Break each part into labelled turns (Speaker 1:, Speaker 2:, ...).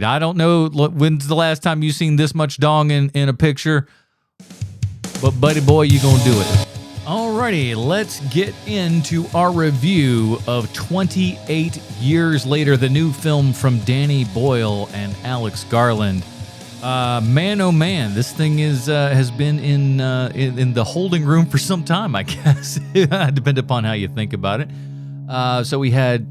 Speaker 1: I don't know when's the last time you seen this much dong in a picture, but buddy boy, you gonna do it. Alrighty, let's get into our review of 28 Years Later, the new film from Danny Boyle and Alex Garland. Man, oh man, this thing has been in the holding room for some time, I guess. Depending upon how you think about it. So we had,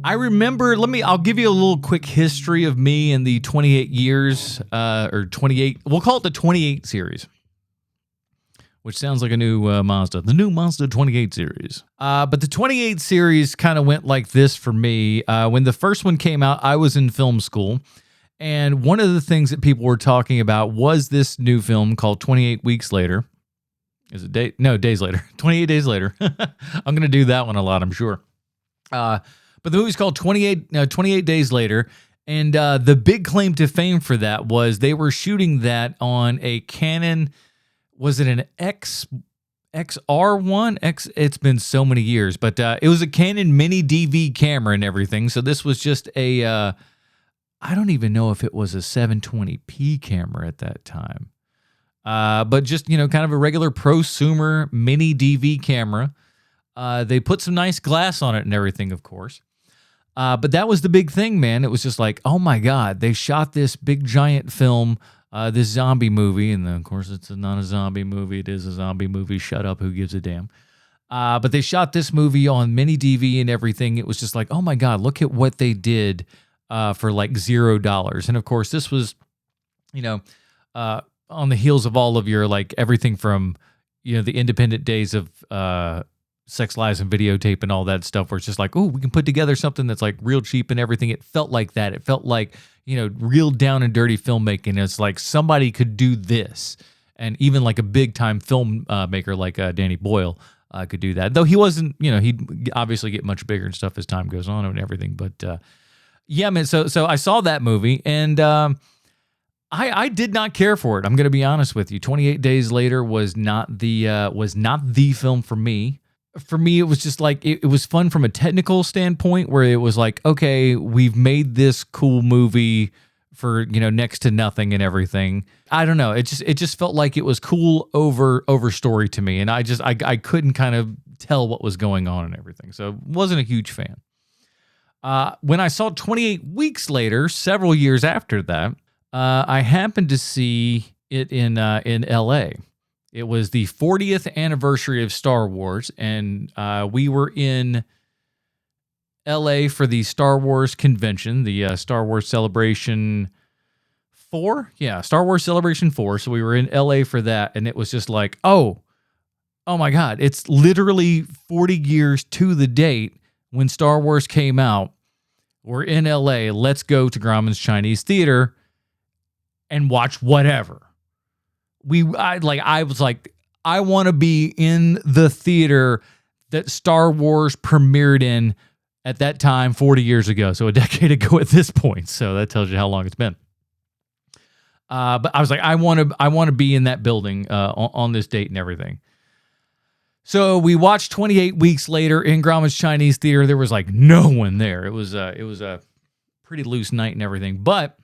Speaker 1: I remember, I'll give you a little quick history of me in the 28 years, or 28, we'll call it the 28 series, which sounds like a new Mazda, the new Mazda 28 series. But the 28 series kind of went like this for me. When the first one came out, I was in film school, and one of the things that people were talking about was this new film called 28 Weeks Later. Is it Days Later. 28 Days Later. I'm going to do that one a lot, I'm sure. But the movie's called 28 Days Later, and the big claim to fame for that was they were shooting that on a Canon, was it an XR1? It's been so many years, but it was a Canon Mini DV camera and everything, so this was just a, I don't even know if it was a 720p camera at that time. But just, kind of a regular prosumer mini DV camera. They put some nice glass on it and everything, of course. But that was the big thing, man. It was just like, oh my God, they shot this big giant film, this zombie movie. And then, of course, it's not a zombie movie. It is a zombie movie. Shut up. Who gives a damn? But they shot this movie on mini DV and everything. It was just like, oh my God, look at what they did for like $0. And of course, this was, on the heels of all of your, like, everything from, the independent days of Sex, Lies, and Videotape and all that stuff, where it's just like, oh, we can put together something that's like real cheap and everything. It felt like that. It felt like, real down and dirty filmmaking. It's like somebody could do this. And even like a big time film maker like Danny Boyle could do that. Though he wasn't, he'd obviously get much bigger and stuff as time goes on and everything. But yeah, man, so I saw that movie, and I did not care for it. I'm going to be honest with you. 28 Days Later was not the film for me. For me, it was just like, it was fun from a technical standpoint, where it was like, okay, we've made this cool movie for, next to nothing and everything. I don't know. It just felt like it was cool over story to me. And I couldn't kind of tell what was going on and everything. So wasn't a huge fan. When I saw 28 Weeks Later, several years after that, I happened to see it in LA. It was the 40th anniversary of Star Wars, and we were in LA for the Star Wars convention, the Star Wars Celebration 4? Yeah, Star Wars Celebration 4. So we were in LA for that, and it was just like, oh my God, it's literally 40 years to the date when Star Wars came out. We're in LA. Let's go to Grauman's Chinese Theater and watch whatever. I was like, I want to be in the theater that Star Wars premiered in at that time 40 years ago. So a decade ago at this point. So that tells you how long it's been. But I was like, I want to be in that building on this date and everything. So we watched 28 Weeks Later in Grauman's Chinese Theater. There was like no one there. It was a pretty loose night and everything. But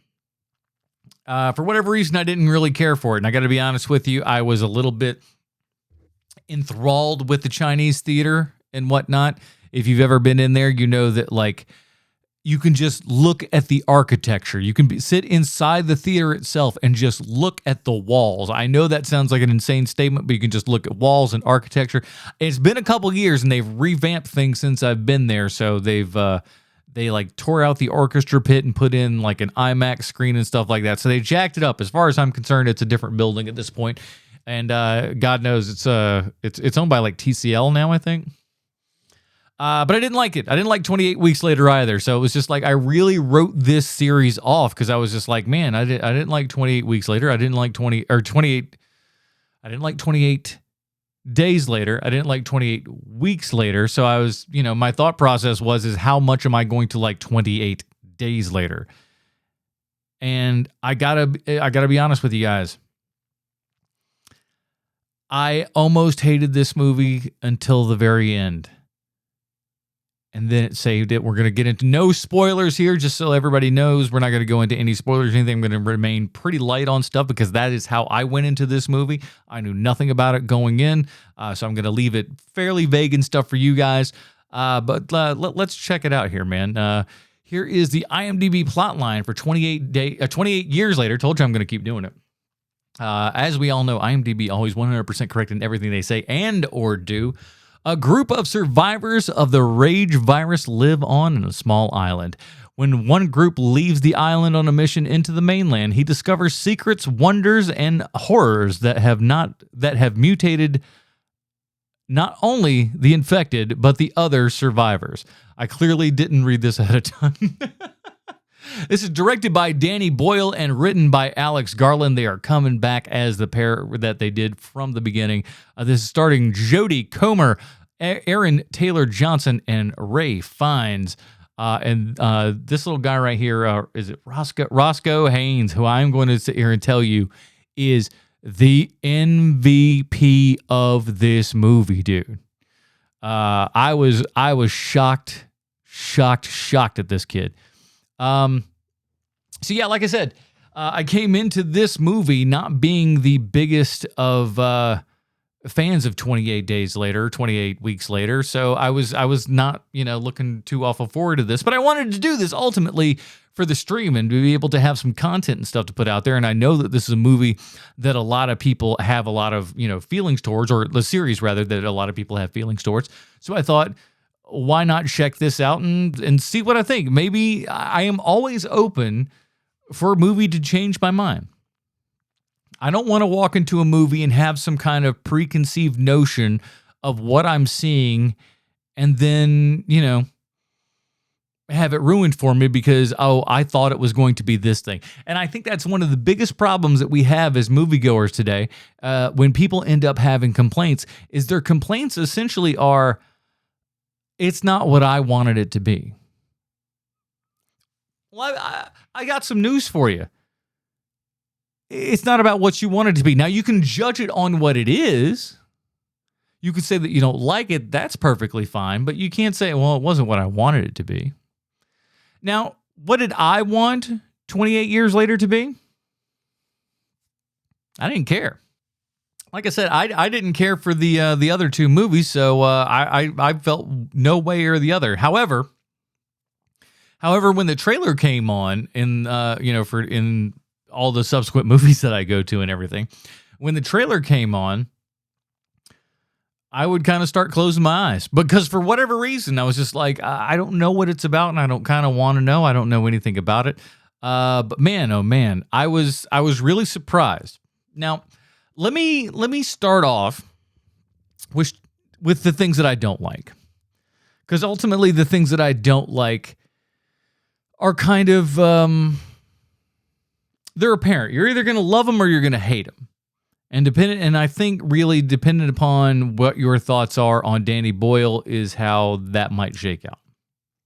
Speaker 1: for whatever reason, I didn't really care for it. And I got to be honest with you, I was a little bit enthralled with the Chinese theater and whatnot. If you've ever been in there, you know that, like, you can just look at the architecture. You can sit inside the theater itself and just look at the walls. I know that sounds like an insane statement, but you can just look at walls and architecture. It's been a couple years, and they've revamped things since I've been there. So they like tore out the orchestra pit and put in like an IMAX screen and stuff like that. So they jacked it up. As far as I'm concerned, it's a different building at this point. And God knows it's owned by like TCL now, I think. But I didn't like it. I didn't like 28 Weeks Later either. So it was just like, I really wrote this series off because I was just like, man, I didn't like 28 Weeks Later. I didn't like 28 Days Later. I didn't like 28 Weeks Later. So I was, my thought process is how much am I going to like 28 Days Later? And I gotta be honest with you guys. I almost hated this movie until the very end. and then it saved it. We're going to get into no spoilers here, just so everybody knows. We're not going to go into any spoilers or anything. I'm going to remain pretty light on stuff because that is how I went into this movie. I knew nothing about it going in, so I'm going to leave it fairly vague and stuff for you guys. But let's check it out here, man. Here is the IMDb plotline for 28 years later. Told you I'm going to keep doing it. As we all know, IMDb always 100% correct in everything they say and or do. A group of survivors of the rage virus live on a small island. When one group leaves the island on a mission into the mainland, he discovers secrets, wonders, and horrors that have mutated not only the infected, but the other survivors. I clearly didn't read this ahead of time. This is directed by Danny Boyle and written by Alex Garland. They are coming back as the pair that they did from the beginning. This is starring Jodie Comer, Aaron Taylor Johnson, and Ray Fiennes. And this little guy right here, is it Roscoe Haynes, who I'm going to sit here and tell you is the MVP of this movie, dude. I was shocked at this kid. So yeah, like I said, I came into this movie not being the biggest of fans of 28 weeks later. So I was not, looking too awful forward to this, but I wanted to do this ultimately for the stream and to be able to have some content and stuff to put out there. And I know that this is a movie that a lot of people have a lot of, feelings towards, or the series rather, that a lot of people have feelings towards. So I thought, why not check this out and see what I think? Maybe I am always open for a movie to change my mind. I don't want to walk into a movie and have some kind of preconceived notion of what I'm seeing and then, have it ruined for me because, I thought it was going to be this thing. And I think that's one of the biggest problems that we have as moviegoers today when people end up having complaints, is their complaints essentially are, it's not what I wanted it to be. Well, I got some news for you. It's not about what you want it to be. Now, you can judge it on what it is. You could say that you don't like it. That's perfectly fine. But you can't say, well, it wasn't what I wanted it to be. Now, what did I want 28 years later to be? I didn't care. Like I said, I didn't care for the other two movies, so I felt no way or the other. However, when the trailer came on in all the subsequent movies that I go to and everything, when the trailer came on, I would kind of start closing my eyes because for whatever reason, I was just like, I don't know what it's about, and I don't kind of want to know. I don't know anything about it. But man, oh man, I was really surprised. Now, let me start off with the things that I don't like, because ultimately the things that I don't like are kind of they're apparent. You're either going to love them or you're going to hate them, and I think really dependent upon what your thoughts are on Danny Boyle is how that might shake out.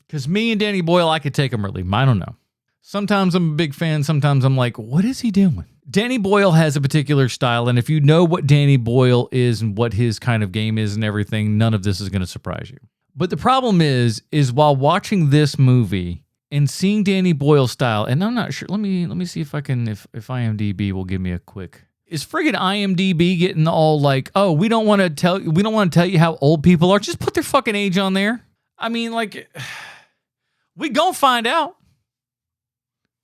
Speaker 1: Because me and Danny Boyle, I could take him or leave him. I don't know. Sometimes I'm a big fan. Sometimes I'm like, what is he doing? Danny Boyle has a particular style, and if you know what Danny Boyle is and what his kind of game is and everything, none of this is going to surprise you. But the problem is while watching this movie and seeing Danny Boyle's style, and I'm not sure. Let me see if I can, if IMDb will give me a quick. Is friggin' IMDb getting all like, oh, we don't want to tell you how old people are. Just put their fucking age on there. I mean, like, we gonna find out.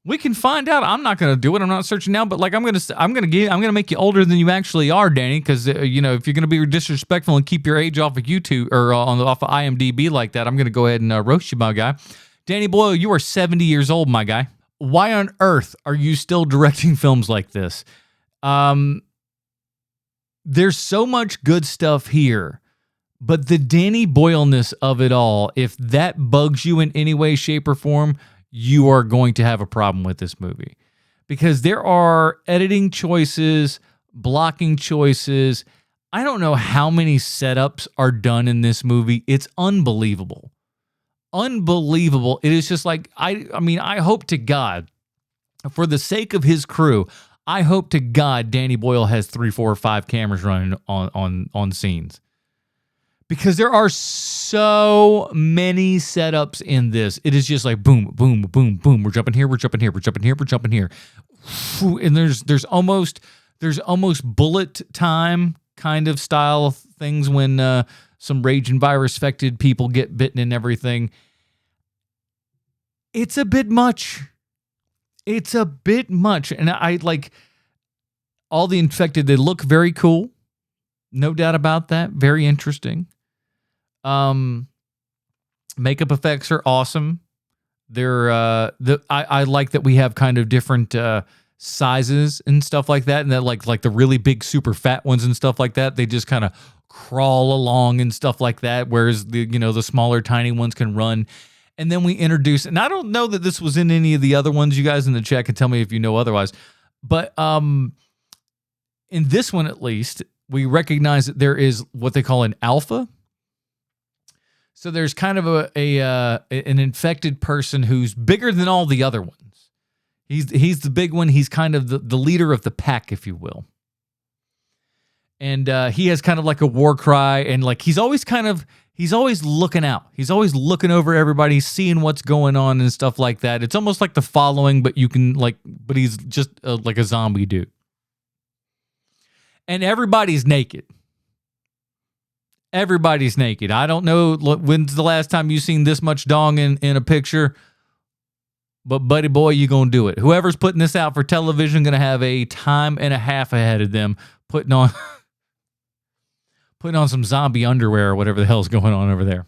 Speaker 1: We can find out. I'm not gonna do it. I'm not searching now, but like I'm gonna make you older than you actually are, Danny. Because if you're gonna be disrespectful and keep your age off of YouTube or off of IMDb like that, I'm gonna go ahead and roast you, my guy. Danny Boyle, you are 70 years old, my guy. Why on earth are you still directing films like this? There's so much good stuff here, but the Danny Boyle-ness of it all, if that bugs you in any way, shape, or form, you are going to have a problem with this movie. Because there are editing choices, blocking choices. I don't know how many setups are done in this movie. It's unbelievable. Unbelievable. It is just like, I mean, I hope to God, for the sake of his crew, I hope to God Danny Boyle has 3, 4, or 5 cameras running on scenes. because there are so many setups in this. It is just like boom, boom, boom, boom. We're jumping here, we're jumping here, we're jumping here, we're jumping here. And there's almost bullet time kind of style things when some raging virus affected people get bitten and everything. It's a bit much. It's a bit much. And I like all the infected. They look very cool. No doubt about that. Very interesting. Makeup effects are awesome. They're I like that we have kind of different sizes and stuff like that, and that like the really big super fat ones and stuff like that, they just kind of crawl along and stuff like that, whereas the smaller tiny ones can run. And then we introduce, and I don't know that this was in any of the other ones. You guys in the chat can tell me if you know otherwise, but in this one at least, we recognize that there is what they call an alpha. So there's kind of an infected person who's bigger than all the other ones. He's the big one. He's kind of the leader of the pack, if you will. And he has kind of like a war cry, and like he's always looking out. He's always looking over everybody, seeing what's going on and stuff like that. It's almost like The Following, but but he's just like a zombie dude. And everybody's naked. Everybody's naked. I don't know when's the last time you seen this much dong in a picture, but buddy boy, you gonna do it. Whoever's putting this out for television gonna have a time and a half ahead of them putting on some zombie underwear or whatever the hell's going on over there.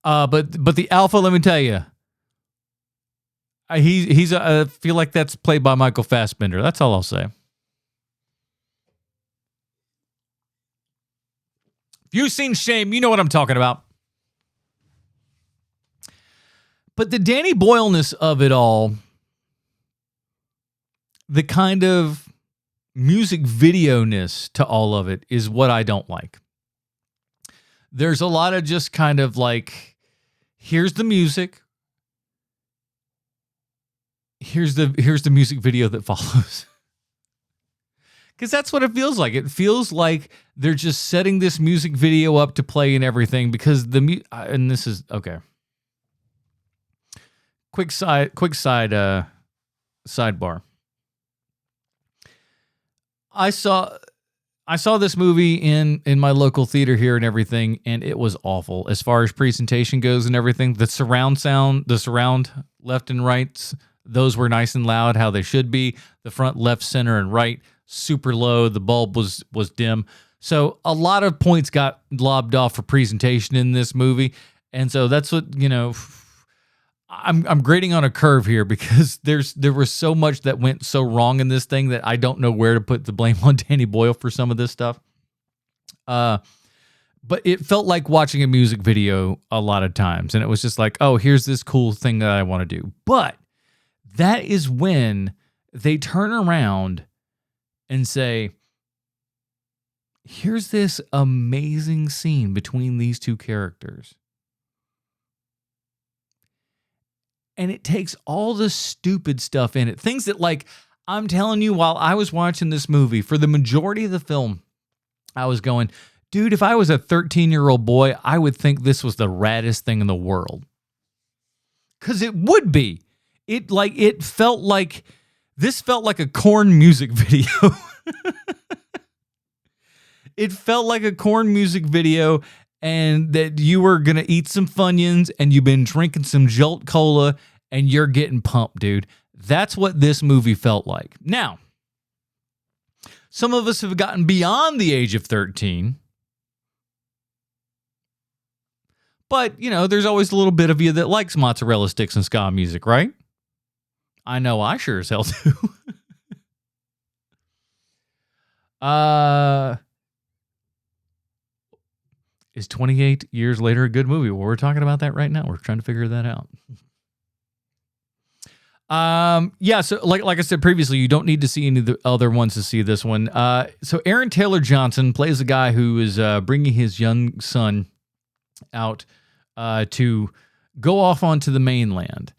Speaker 1: But the alpha, let me tell you, he's I feel like that's played by Michael Fassbender. That's all I'll say. If you've seen Shame, you know what I'm talking about. But the Danny Boyle-ness of it all, the kind of music video-ness to all of it is what I don't like. There's a lot of just kind of like, here's the music. Here's the music video that follows. Because that's what it feels like. It feels like they're just setting this music video up to play and everything because and this is okay. Quick sidebar. I saw this movie in my local theater here and everything, and it was awful as far as presentation goes and everything. The surround sound, the surround left and right, those were nice and loud, how they should be. The front, left, center, and right, super low. The bulb was dim. So a lot of points got lobbed off for presentation in this movie. And so that's what, I'm grading on a curve here because there was so much that went so wrong in this thing that I don't know where to put the blame on Danny Boyle for some of this stuff. But it felt like watching a music video a lot of times. And it was just like, oh, here's this cool thing that I want to do. But that is when they turn around and say, here's this amazing scene between these two characters. And it takes all the stupid stuff in it. Things that, like, I'm telling you, while I was watching this movie, for the majority of the film, I was going, dude, if I was a 13-year-old boy, I would think this was the raddest thing in the world. Because it would be. This felt like a Korn music video. It felt like a Korn music video, and that you were going to eat some Funyuns and you've been drinking some Jolt Cola and you're getting pumped, dude. That's what this movie felt like. Now, some of us have gotten beyond the age of 13. But, there's always a little bit of you that likes mozzarella sticks and ska music, right? I know I sure as hell do. Is 28 years later a good movie? Well, we're talking about that right now. We're trying to figure that out. So like I said previously, you don't need to see any of the other ones to see this one. So Aaron Taylor Johnson plays a guy who is bringing his young son out to go off onto the mainland.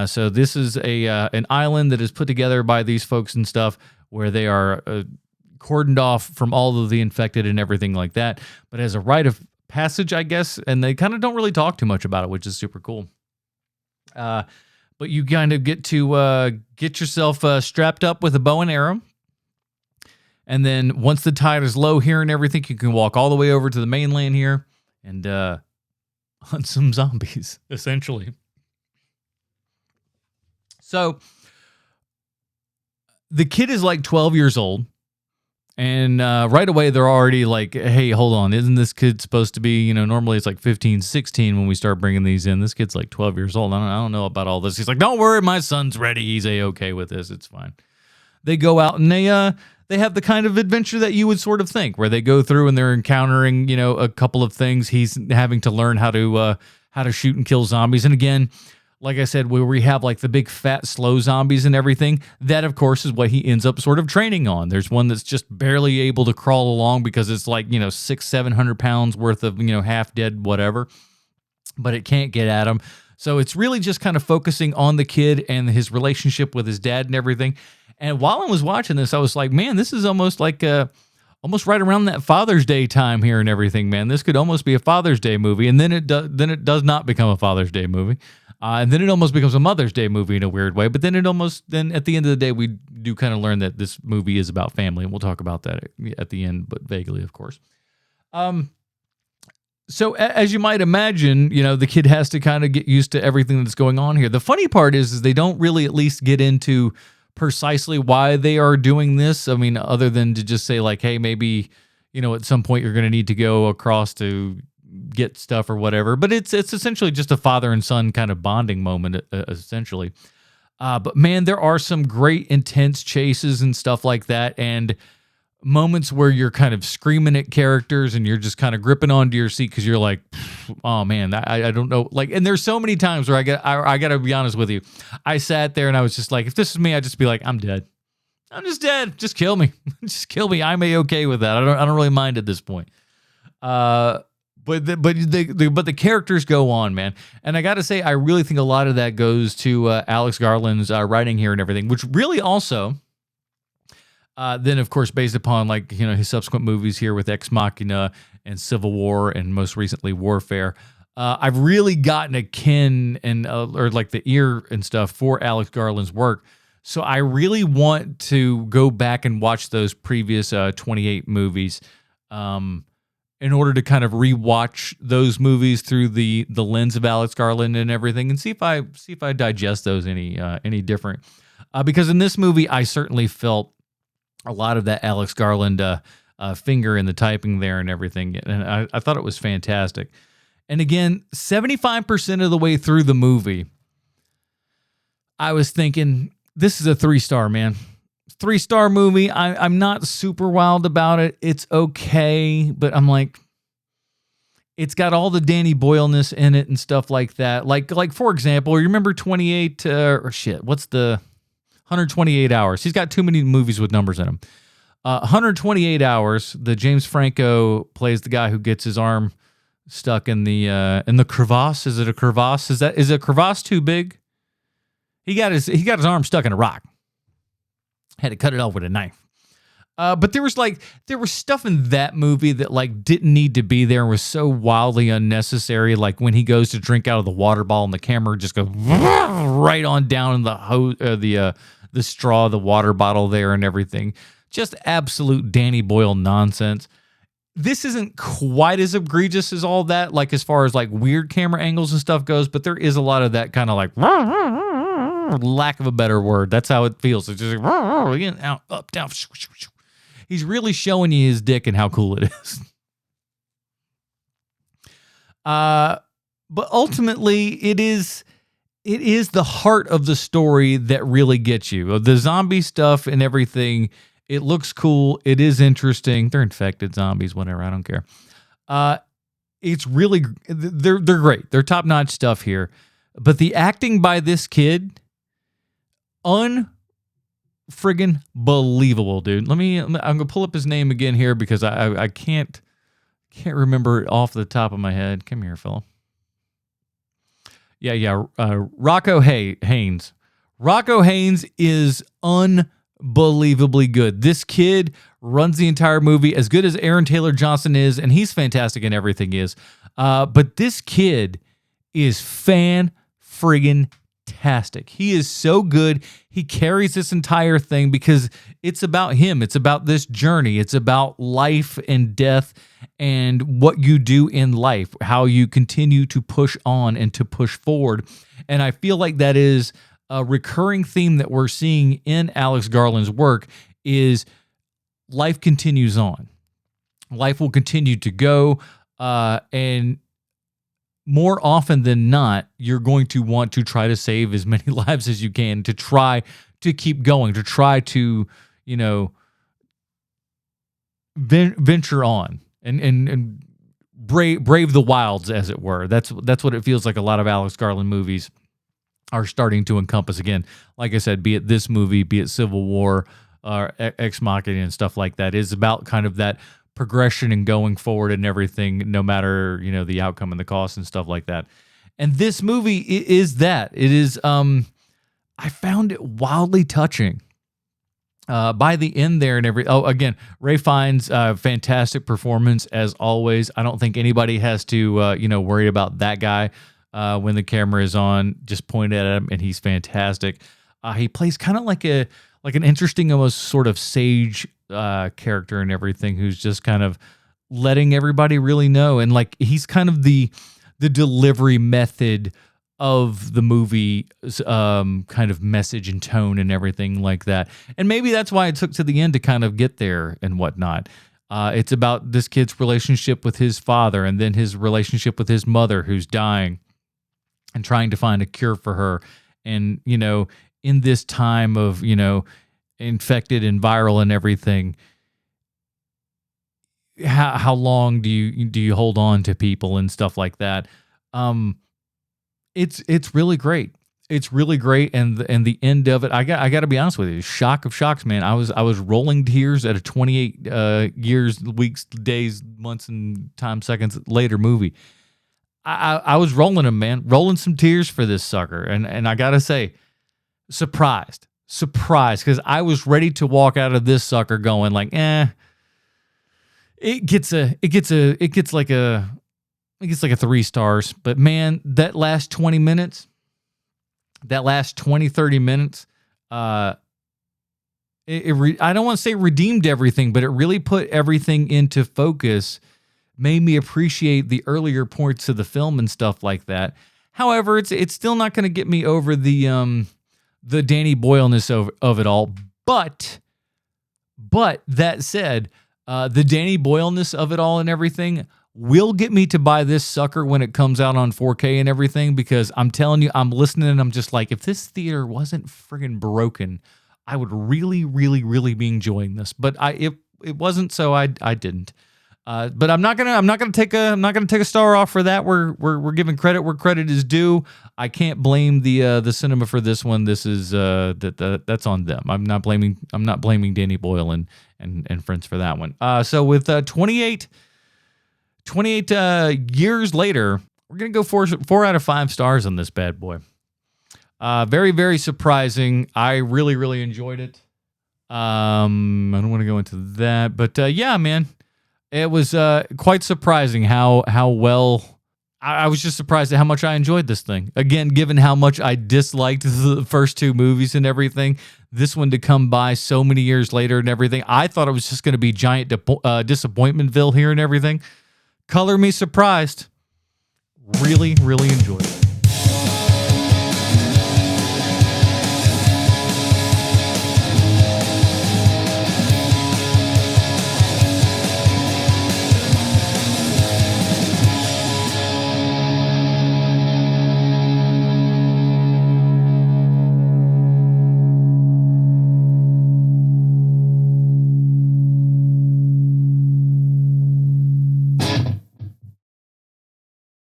Speaker 1: So this is an island that is put together by these folks and stuff where they are cordoned off from all of the infected and everything like that, but as a rite of passage, I guess, and they kind of don't really talk too much about it, which is super cool. But you kind of get to get yourself strapped up with a bow and arrow. And then once the tide is low here and everything, you can walk all the way over to the mainland here and hunt some zombies, essentially. So the kid is like 12 years old. And right away, they're already like, hey, hold on. Isn't this kid supposed to be, normally it's like 15, 16 when we start bringing these in. This kid's like 12 years old. I don't know about all this. He's like, don't worry, my son's ready. He's A-okay with this. It's fine. They go out and they have the kind of adventure that you would sort of think, where they go through and they're encountering, a couple of things. He's having to learn how to shoot and kill zombies. And again, like I said, where we have like the big fat slow zombies and everything, that of course is what he ends up sort of training on. There's one that's just barely able to crawl along because it's like, 600-700 pounds worth of, half dead, whatever, but it can't get at him. So it's really just kind of focusing on the kid and his relationship with his dad and everything. And while I was watching this, I was like, man, this is almost like almost right around that Father's Day time here and everything, man. This could almost be a Father's Day movie. And then it does not become a Father's Day movie. And then it almost becomes a Mother's Day movie in a weird way. But then then at the end of the day, we do kind of learn that this movie is about family. And we'll talk about that at the end, but vaguely, of course. So as you might imagine, the kid has to kind of get used to everything that's going on here. The funny part is they don't really at least get into precisely why they are doing this. I mean, other than to just say like, hey, maybe, at some point you're going to need to go across to get stuff or whatever. But it's essentially just a father and son kind of bonding moment, essentially. But man, there are some great intense chases and stuff like that. And moments where you're kind of screaming at characters and you're just kind of gripping onto your seat because you're like, oh man, I don't know. Like, and there's so many times where I got to be honest with you. I sat there and I was just like, if this is me, I'd just be like, I'm dead. I'm just dead. Just kill me. Just kill me. I'm okay with that. I don't really mind at this point. But the characters go on, man. And I got to say, I really think a lot of that goes to Alex Garland's writing here and everything, which really also, then of course, based upon like, his subsequent movies here with Ex Machina and Civil War and most recently Warfare, I've really gotten a kin and or like the ear and stuff for Alex Garland's work. So I really want to go back and watch those previous 28 movies. In order to kind of rewatch those movies through the lens of Alex Garland and everything, and see if I digest those any different. Because in this movie, I certainly felt a lot of that Alex Garland finger in the typing there and everything, and I thought it was fantastic. And again, 75% of the way through the movie, I was thinking, this is a 3-star, man. 3-star movie. I'm not super wild about it. It's okay, but I'm like, it's got all the Danny Boyle-ness in it and stuff like that. Like for example, you remember 28 what's the 128 Hours? He's got too many movies with numbers in them. 128 Hours. The James Franco plays the guy who gets his arm stuck in the crevasse. Is it a crevasse? Is a crevasse too big? He got his arm stuck in a rock. Had to cut it off with a knife. But there was stuff in that movie that like didn't need to be there and was so wildly unnecessary. Like when he goes to drink out of the water bottle and the camera just goes right on down in the straw, the water bottle there and everything. Just absolute Danny Boyle nonsense. This isn't quite as egregious as all that, like as far as like weird camera angles and stuff goes, but there is a lot of that kind of like lack of a better word. That's how it feels. It's just like out, up, down. He's really showing you his dick and how cool it is. But ultimately, it is the heart of the story that really gets you. The zombie stuff and everything, it looks cool. It is interesting. They're infected zombies, whatever. I don't care. It's really, they're great. They're top-notch stuff here. But the acting by this kid, unfriggin' believable, dude. I'm gonna pull up his name again here because I can't remember it off the top of my head. Come here, fella. Yeah. Rocco Haynes. Rocco Haynes is unbelievable unbelievably good. This kid runs the entire movie, as good as Aaron Taylor Johnson is, and he's fantastic in everything he is. But this kid is fan-friggin-tastic. He is so good. He carries this entire thing because it's about him. It's about this journey. It's about life and death and what you do in life, how you continue to push on and to push forward. And I feel like that is a recurring theme that we're seeing in Alex Garland's work is life continues on. Life will continue to go, and more often than not, you're going to want to try to save as many lives as you can, to try to keep going, to try to, venture on and brave the wilds, as it were. That's what it feels like a lot of Alex Garland movies are starting to encompass again. Like I said, be it this movie, be it Civil War, or Ex Machina and stuff like that, is about kind of that progression and going forward and everything, no matter, the outcome and the cost and stuff like that. And this movie is that. It is, I found it wildly touching. By the end there and again, Ray Fiennes, fantastic performance as always. I don't think anybody has to, worry about that guy when the camera is on. Just point at him and he's fantastic. He plays kind of like an interesting, almost sort of sage character and everything, who's just kind of letting everybody really know. And like, he's kind of the delivery method of the movie, kind of message and tone and everything like that. And maybe that's why it took to the end to kind of get there and whatnot. It's about this kid's relationship with his father, and then his relationship with his mother, who's dying, and trying to find a cure for her. And, in this time of, infected and viral and everything, how long do you hold on to people and stuff like that? It's really great. It's really great, and the end of it, I got to be honest with you, shock of shocks, man. I was rolling tears at a 28 years, weeks, days, months, and seconds later movie. I was rolling them, man, rolling some tears for this sucker, and I gotta say, surprised, because I was ready to walk out of this sucker going like, it gets like a 3 stars, but man, that last 20 minutes, that last 20, 30 minutes, I don't want to say redeemed everything, but it really put everything into focus, made me appreciate the earlier points of the film and stuff like that. However, it's still not going to get me over the Danny Boyle-ness of it all. But that said, the Danny Boyle-ness of it all and everything will get me to buy this sucker when it comes out on 4K and everything, because I'm telling you, I'm listening and I'm just like, if this theater wasn't friggin' broken, I would really, really, really be enjoying this. But it wasn't, so I didn't. But I'm not gonna take a star off for that. We're giving credit where credit is due. I can't blame the cinema for this one. This is that's on them. I'm not blaming Danny Boyle and friends for that one. So with 28 years later, we're gonna go 4 out of 5 stars on this bad boy. Very, very surprising. I really, really enjoyed it. I don't want to go into that, but yeah, man. It was quite surprising how well. I was just surprised at how much I enjoyed this thing. Again, given how much I disliked the first 2 movies and everything, this one to come by so many years later and everything, I thought it was just going to be giant disappointmentville here and everything. Color me surprised. Really, really enjoyed it.